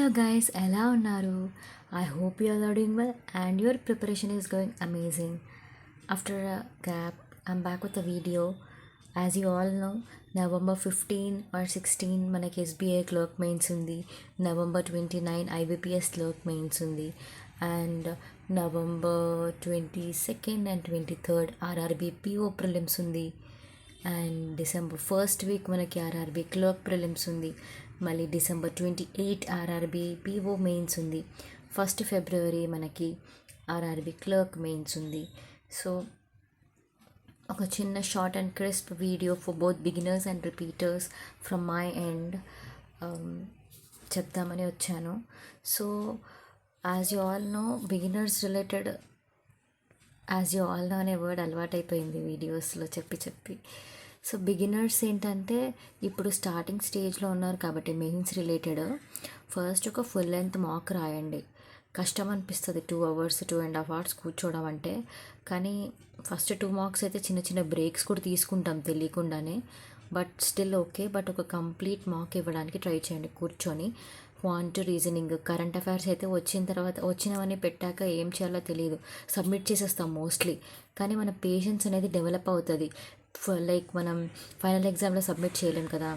Hello guys, ఎలా ఉన్నారు? I hope you are doing well and your preparation is going amazing. After a gap I'm back with a video. As you all know, November 15 or 16 మనకి SBI clerk mains ఉంది. November 29 IBPS clerk mains ఉంది. And November 22nd and 23rd RRB PO prelims ఉంది. And December first week మనకి RRB clerk prelims ఉంది. మళ్ళీ December 28 RRB PO mains ఉంది. 1st February మనకి RRB clerk mains ఉంది. So ఒక చిన్న short and crisp video for both beginners and repeaters from my end చెప్దామని వచ్చాను. So as you all know, beginners related as you all know అనే word అలవాటైపోయింది వీడియోస్లో చెప్పి. సో బిగినర్స్ ఏంటంటే ఇప్పుడు స్టార్టింగ్ స్టేజ్లో ఉన్నారు కాబట్టి మెయిన్స్ రిలేటెడ్ ఫస్ట్ ఒక ఫుల్ లెంత్ మాక్ రాయండి. కష్టం అనిపిస్తుంది 2 hours 2.5 hours కూర్చోవడం అంటే. కానీ ఫస్ట్ 2 marks అయితే చిన్న చిన్న బ్రేక్స్ కూడా తీసుకుంటాం తెలియకుండానే, బట్ స్టిల్ ఓకే. బట్ ఒక కంప్లీట్ మాక్ ఇవ్వడానికి ట్రై చేయండి కూర్చొని. క్వాంట్ రీజనింగ్, కరెంట్ అఫైర్స్ అయితే వచ్చినవన్నీ పెట్టాక ఏం చేయాలో తెలియదు, సబ్మిట్ చేసేస్తాం మోస్ట్లీ. కానీ మన పేషెన్స్ అనేది డెవలప్ అవుతుంది. లైక్ మనం ఫైనల్ ఎగ్జామ్లో సబ్మిట్ చేయలేం కదా.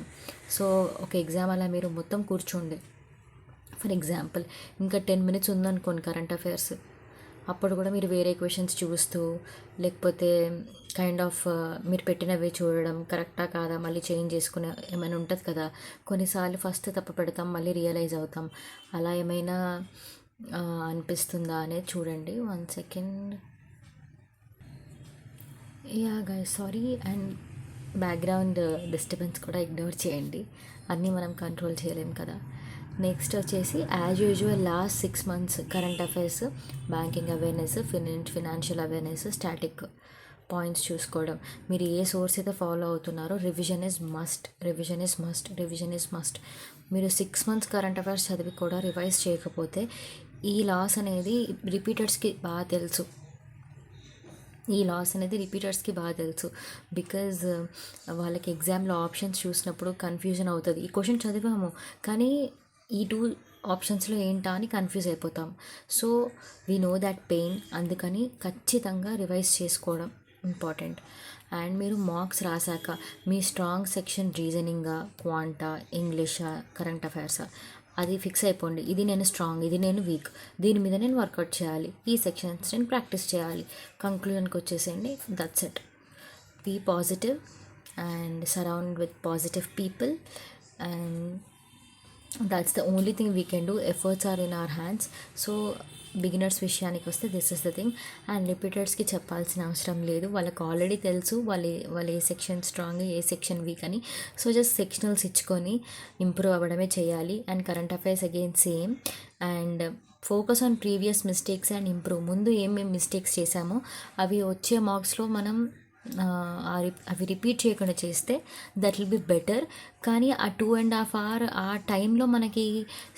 సో ఒక ఎగ్జామ్ అలా మీరు మొత్తం కూర్చోండి. ఫర్ ఎగ్జాంపుల్ ఇంకా 10 minutes ఉందనుకోండి కరెంట్ అఫైర్స్, అప్పుడు కూడా మీరు వేరే క్వశ్చన్స్ చూస్తూ లేకపోతే కైండ్ ఆఫ్ మీరు పెట్టినవి చూడడం కరెక్టా కాదా మళ్ళీ చేంజ్ చేసుకునే ఏమైనా ఉంటుంది కదా. కొన్నిసార్లు ఫస్ట్ తప్పు పెడతాం, మళ్ళీ రియలైజ్ అవుతాం. అలా ఏమైనా అనిపిస్తుందా అనేది చూడండి. 1 second. Yeah guys, sorry. And background disturbance కూడా ఇగ్నోర్ చేయండి, అన్నీ మనం కంట్రోల్ చేయలేం కదా. నెక్స్ట్ వచ్చేసి as usual last 6 months current affairs, banking awareness, financial awareness, static points చూసుకోవడం. మీరు ఏ సోర్స్ అయితే ఫాలో అవుతున్నారో రివిజన్ ఇస్ మస్ట్. మీరు 6 months కరెంట్ అఫైర్స్ చదివి కూడా రివైజ్ చేయకపోతే ఈ లాస్ అనేది రిపీటర్స్కి బాగా తెలుసు. బికాజ్ వాళ్ళకి ఎగ్జామ్లో ఆప్షన్స్ చూసినప్పుడు కన్ఫ్యూజన్ అవుతుంది. ఈ క్వశ్చన్ చదివాము కానీ ఈ 2 ఆప్షన్స్లో ఏంటా అని కన్ఫ్యూజ్ అయిపోతాం. So we know that pain, అందుకని ఖచ్చితంగా రివైజ్ చేసుకోవడం ఇంపార్టెంట్. అండ్ మీరు మార్క్స్ రాశాక మీ స్ట్రాంగ్ సెక్షన్ రీజనింగా, క్వాంటా, ఇంగ్లీషా, కరెంట్ అఫైర్సా అది ఫిక్స్ అయిపోండి. ఇది నేను స్ట్రాంగ్, ఇది నేను వీక్, దీని మీద నేను వర్కౌట్ చేయాలి, ఈ సెక్షన్స్ నేను ప్రాక్టీస్ చేయాలి. కంక్లూజన్కి వచ్చేసేయండి. That's it. Be positive and surround with positive people and that's the only thing we can do. Efforts are in our hands. So beginners విషయానికి వస్తే this is the thing. And రిపీటర్స్కి చెప్పాల్సిన అవసరం లేదు, వాళ్ళకి ఆల్రెడీ తెలుసు వాళ్ళు ఏ సెక్షన్ స్ట్రాంగ్ ఏ సెక్షన్ వీక్ అని. సో జస్ట్ సెక్షనల్స్ ఇచ్చుకొని ఇంప్రూవ్ అవ్వడమే చేయాలి. And current affairs again same. And focus on previous mistakes and improve. ముందు ఏమేమి మిస్టేక్స్ చేశామో అవి వచ్చే మార్క్స్లో మనం అవి రిపీట్ చేయకుండా చేస్తే దట్ విల్ బి బెటర్. కానీ ఆ 2.5 hours ఆ టైంలో మనకి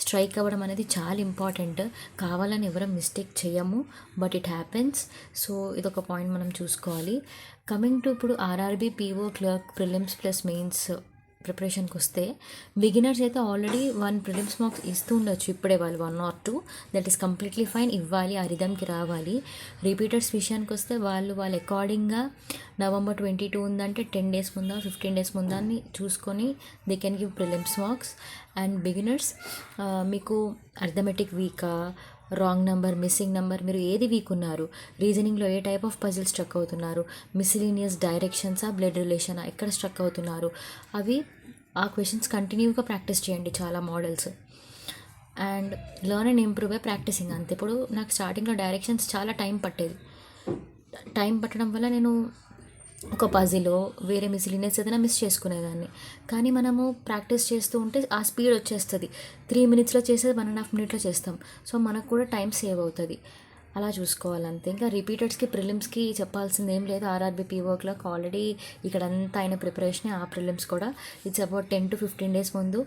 స్ట్రైక్ అవ్వడం అనేది చాలా ఇంపార్టెంట్. కావాలని ఎవరం మిస్టేక్ చేయము, బట్ ఇట్ హ్యాపెన్స్. సో ఇదొక పాయింట్ మనం చూసుకోవాలి. కమింగ్ టు ఇప్పుడు RRB PO clerk prelims plus mains ప్రిపరేషన్కి వస్తే బిగినర్స్ అయితే ఆల్రెడీ 1 ప్రిలిమ్స్ మార్క్స్ ఇస్తూ ఉండొచ్చు ఇప్పుడే, వాళ్ళు 1 or 2, that is completely fine. ఇవ్వాలి, ఆ రిధమ్కి రావాలి. రిపీటర్స్ విషయానికి వస్తే వాళ్ళ అకార్డింగ్గా November 22 ఉందంటే 10 days ముందా 15 days ముందా అని చూసుకొని they can give prelims marks. And beginners మీకు అర్థమెటిక్ వీకా, రాంగ్ నెంబర్, మిస్సింగ్ నెంబర్, మీరు ఏది వీక్ ఉన్నారు, రీజనింగ్లో ఏ టైప్ ఆఫ్ పజిల్ స్ట్రక్ అవుతున్నారు, మిస్లీనియస్ డైరెక్షన్సా, బ్లడ్ రిలేషనా, ఎక్కడ స్ట్రక్ అవుతున్నారు, అవి ఆ క్వశ్చన్స్ కంటిన్యూగా ప్రాక్టీస్ చేయండి, చాలా models. And learn and improve by practicing. అంతే. ఇప్పుడు నాకు స్టార్టింగ్లో డైరెక్షన్స్ చాలా టైం పట్టడం వల్ల నేను ఒక పజిలో వేరే మిస్లీనియస్ ఏదైనా మిస్ చేసుకునేదాన్ని. కానీ మనము ప్రాక్టీస్ చేస్తూ ఉంటే ఆ స్పీడ్ వచ్చేస్తుంది. 3 minutesలో చేసేది 1.5 minutesలో చేస్తాం. సో మనకు కూడా టైం సేవ్ అవుతుంది. అలా చూసుకోవాలంతే. ఇంకా రిపీటర్స్కి ప్రిలిమ్స్కి చెప్పాల్సింది ఏం లేదు. ఆర్ఆర్బీ పీఓక్లోకి ఆల్రెడీ ఇక్కడంతా అయిన ప్రిపరేషన్, ఆ ప్రిలిమ్స్ కూడా ఇట్స్ అబౌట్ 10 to 15 days ముందు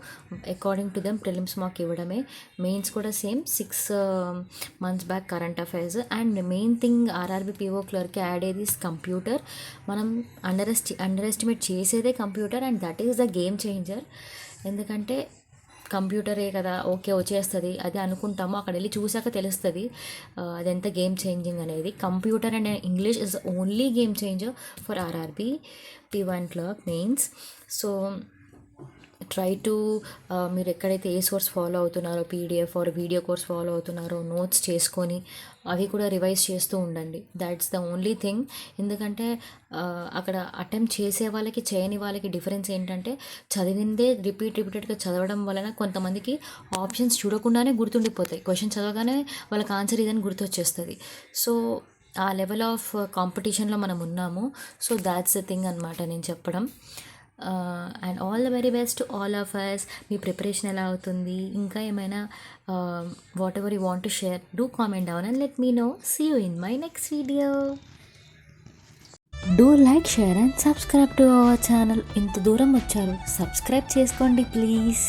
according to them prelims mark ఇవ్వడమే. మెయిన్స్ కూడా same 6 months back current affairs. And main thing RRB PO క్లర్క్కి యాడ్ అయ్యేది కంప్యూటర్. మనం అండర్ ఎస్టిమేట్ చేసేదే computer, and that is the game changer. ఎందుకంటే కంప్యూటరే కదా ఓకే వచ్చేస్తుంది అది అనుకుంటాము, అక్కడ వెళ్ళి చూసాక తెలుస్తుంది అదెంత గేమ్ చేంజింగ్ అనేది. Computer and English is only game changer for RRB P1 clerk mains. So try to మీరు ఎక్కడైతే ఏ సోర్స్ ఫాలో అవుతున్నారో, PDF or video course follow అవుతున్నారో నోట్స్ చేసుకొని అవి కూడా రివైజ్ చేస్తూ ఉండండి. That's the only thing. ఎందుకంటే అక్కడ అటెంప్ట్ చేసే వాళ్ళకి చేయని వాళ్ళకి డిఫరెన్స్ ఏంటంటే చదివిందే రిపీటెడ్గా చదవడం వలన కొంతమందికి ఆప్షన్స్ చూడకుండానే గుర్తుండిపోతాయి, క్వశ్చన్ చదవగానే వాళ్ళకి ఆన్సర్ ఇదని గుర్తొచ్చేస్తుంది. సో ఆ లెవెల్ ఆఫ్ కాంపిటీషన్లో మనం ఉన్నాము. సో దాట్స్ ద థింగ్ అనమాట నేను చెప్పడం. And all the very best all of us. మీ ప్రిపరేషన్ ఎలా అవుతుంది, ఇంకా ఏమైనా whatever you want to share, do comment down and let me know. See you in my next video. Do like, share and subscribe to our channel. ఇంత దూరం వచ్చారు, subscribe చేసుకోండి please.